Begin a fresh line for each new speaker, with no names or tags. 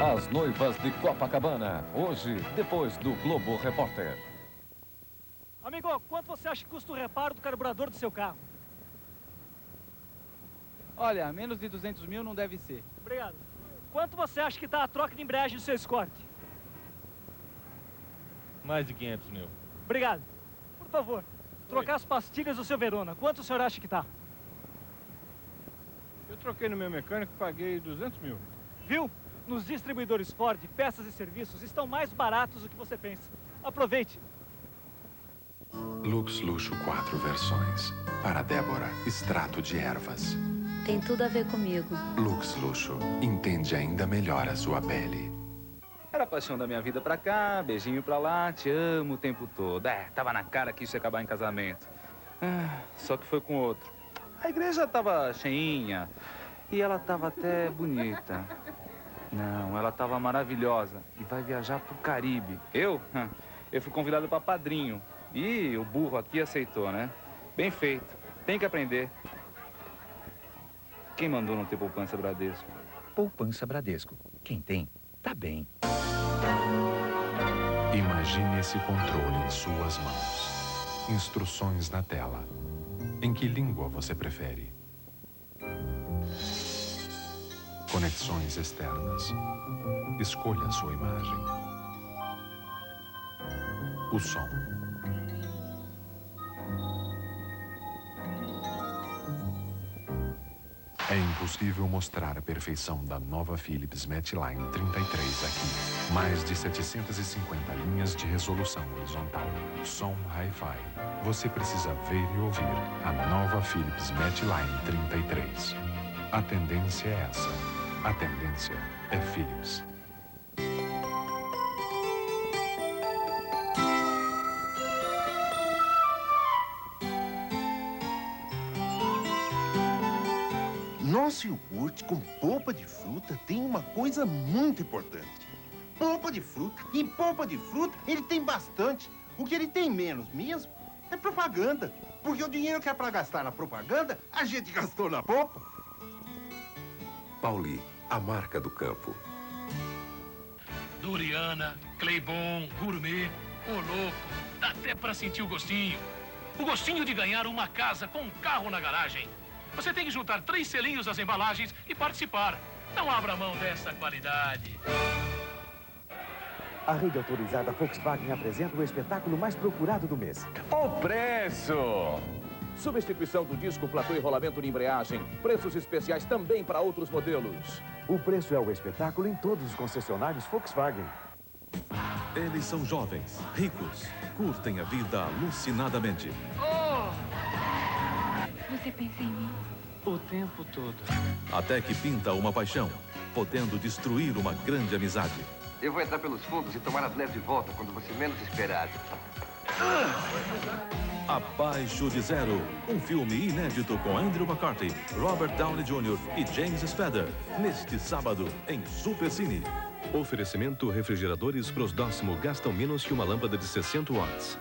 As noivas de Copacabana, hoje, depois do Globo Repórter.
Amigo, quanto você acha que custa o reparo do carburador do seu carro?
Olha, menos de 200 mil não deve ser.
Obrigado. Quanto você acha que está a troca de embreagem do seu Escort?
Mais de 500 mil.
Obrigado. Por favor, trocar as pastilhas do seu Verona. Quanto o senhor acha que está?
Eu troquei no meu mecânico e paguei 200 mil.
Viu? Nos distribuidores Ford, peças e serviços estão mais baratos do que você pensa. Aproveite.
Lux Luxo 4 versões. Para Débora, extrato de ervas.
Tem tudo a ver comigo.
Lux Luxo, entende ainda melhor a sua pele.
Era a paixão da minha vida pra cá, beijinho pra lá, te amo o tempo todo. Tava na cara que isso ia acabar em casamento. Só que foi com outro. A igreja tava cheinha e ela tava até bonita. Não, ela tava maravilhosa e vai viajar pro Caribe. Eu fui convidado pra padrinho e o burro aqui aceitou, né? Bem feito, tem que aprender. Quem mandou não ter poupança Bradesco?
Poupança Bradesco. Quem tem, tá bem.
Imagine esse controle em suas mãos. Instruções na tela. Em que língua você prefere? Conexões externas. Escolha a sua imagem. O som. É impossível mostrar a perfeição da nova Philips Matchline 33 aqui. Mais de 750 linhas de resolução horizontal. Som Hi-Fi. Você precisa ver e ouvir a nova Philips Matchline 33. A tendência é essa. A tendência é Philips.
Nosso iogurte com polpa de fruta tem uma coisa muito importante. Polpa de fruta. E polpa de fruta ele tem bastante. O que ele tem menos mesmo é propaganda. Porque o dinheiro que é para gastar na propaganda, a gente gastou na polpa.
Pauli, a marca do campo.
Duriana, Claybon, Gourmet, ô louco, dá até para sentir o gostinho. O gostinho de ganhar uma casa com um carro na garagem. Você tem que juntar 3 selinhos às embalagens e participar. Não abra mão dessa qualidade.
A rede autorizada Volkswagen apresenta o espetáculo mais procurado do mês.
O preço!
Substituição do disco, platô e rolamento de embreagem. Preços especiais também para outros modelos.
O preço é o espetáculo em todos os concessionários Volkswagen.
Eles são jovens, ricos, curtem a vida alucinadamente.
Você pensa em mim?
O tempo todo.
Até que pinta uma paixão, podendo destruir uma grande amizade.
Eu vou entrar pelos fundos e tomar as leves de volta quando você menos esperar.
Abaixo de Zero, um filme inédito com Andrew McCarthy, Robert Downey Jr. e James Spader, neste sábado em Supercine.
Oferecimento refrigeradores Prosdóximo gastam menos que uma lâmpada de 60 watts.